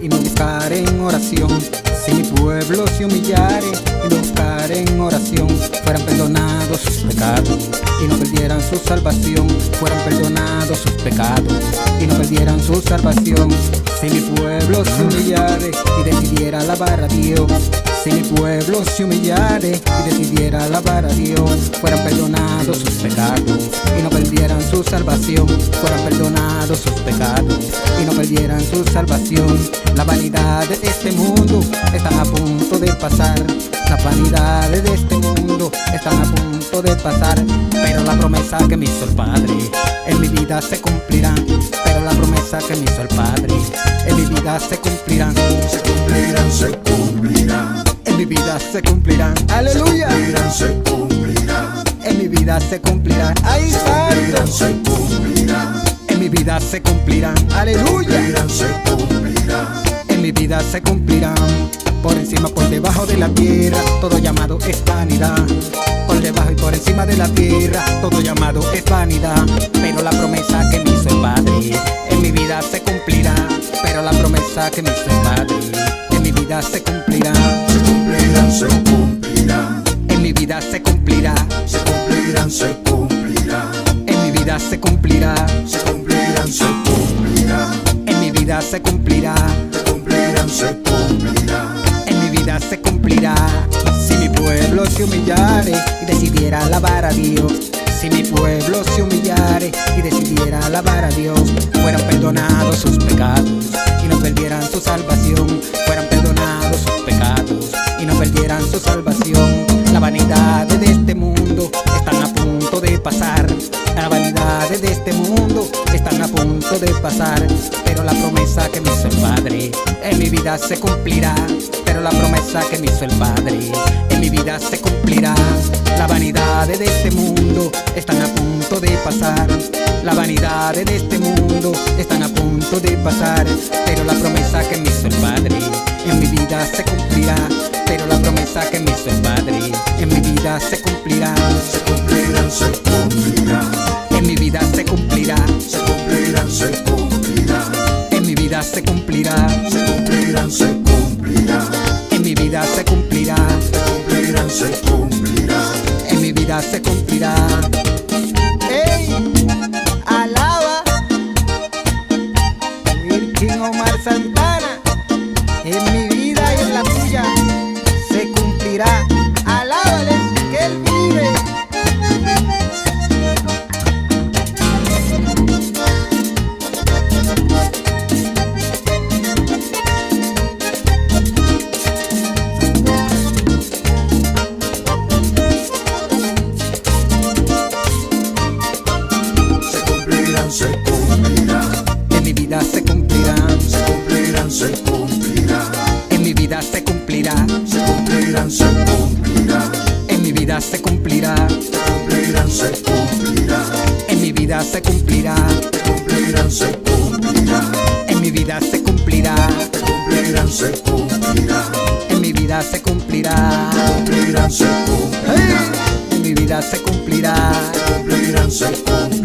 Y me buscaré en oración. Si mi pueblo se humillare y me buscare en oración, fueran perdonados sus pecados y no perdieran su salvación. Fueran perdonados sus pecados y no perdieran su salvación. Si mi pueblo se humillare y decidiera alabar a Dios, si mi pueblo se humillare y decidiera alabar a Dios, fueran perdonados sus pecados y no perdieran su salvación. Fueran perdonados sus pecados y no perdieran su salvación. La vanidad de este mundo están a punto de pasar. Las vanidades de este mundo están a punto de pasar, pero la promesa que me hizo el Padre en mi vida se cumplirá. Pero la promesa que me hizo el Padre en mi vida se cumplirán. Se cumplirán, se cumplirán. En mi vida se cumplirán. Aleluya. Se cumplirán. En mi vida se cumplirán. Ahí está. Se cumplirán. En mi vida se cumplirán. Aleluya. Se cumplirán. En mi vida se cumplirán. Por encima, por debajo de la tierra, todo llamado es vanidad. Por debajo y por encima de la tierra, todo llamado es vanidad. Pero la promesa que me hizo el Padre en mi vida se cumplirá. Pero la promesa que me hizo el Padre en mi vida se cumplirá. Se cumplirán, se cumplirán. En mi vida se cumplirá. Se cumplirán, se cumplirán. En mi vida se cumplirá. Se cumplirán, se cumplirán. En mi vida se cumplirá. Se cumplirán, se cumplirán. En mi vida se cumplirá. Si mi pueblo se humillare y decidiera alabar a Dios, si mi pueblo se humillare y decidiera alabar a Dios, fueran perdonados sus pecados y no perdieran su salvación. Fueran perdonados sus pecados y no perdieran su salvación. La vanidad de este mundo están a punto de pasar. La vanidad de este mundo están a punto de pasar, pero la promesa que me hizo el Padre en mi vida se cumplirá. Pero la promesa que me hizo el Padre en mi vida se cumplirá. La vanidad de este mundo están a punto de pasar. La vanidad de este mundo están a punto de pasar, pero la promesa que me hizo el Padre en mi vida se cumplirá. Pero la promesa que me hizo el Padre en mi vida se cumplirá. Se cumplirán, se cumplirán. En mi vida se cumplirá. Se cumplirán, se cumplirán. En mi vida se cumplirá. Se cumplirán, se cumplirán. En mi vida se cumplirá. Se cumplirán, se cumplirán. En mi vida se cumplirá. ¡Ey! Alaba Virgen Omar Santana. En mi vida y en la tuya se cumplirá. Alábale que Él vive. Se cumplirán. En mi vida se cumplirá. Se cumplirán, se cumplirán. En mi vida se cumplirá. Se cumplirán, se cumplirán. En mi vida se cumplirá. Se cumplirán, se cumplirán. En mi vida se cumplirá. Se cumplirán, se cumplirán. En mi vida se cumplirá. Se cumplirán, se cumplirán. En mi vida se cumplirá. Se cumplirán, se cumplirán. En mi vida se cumplirá. Se cumplirán, se cumplirán.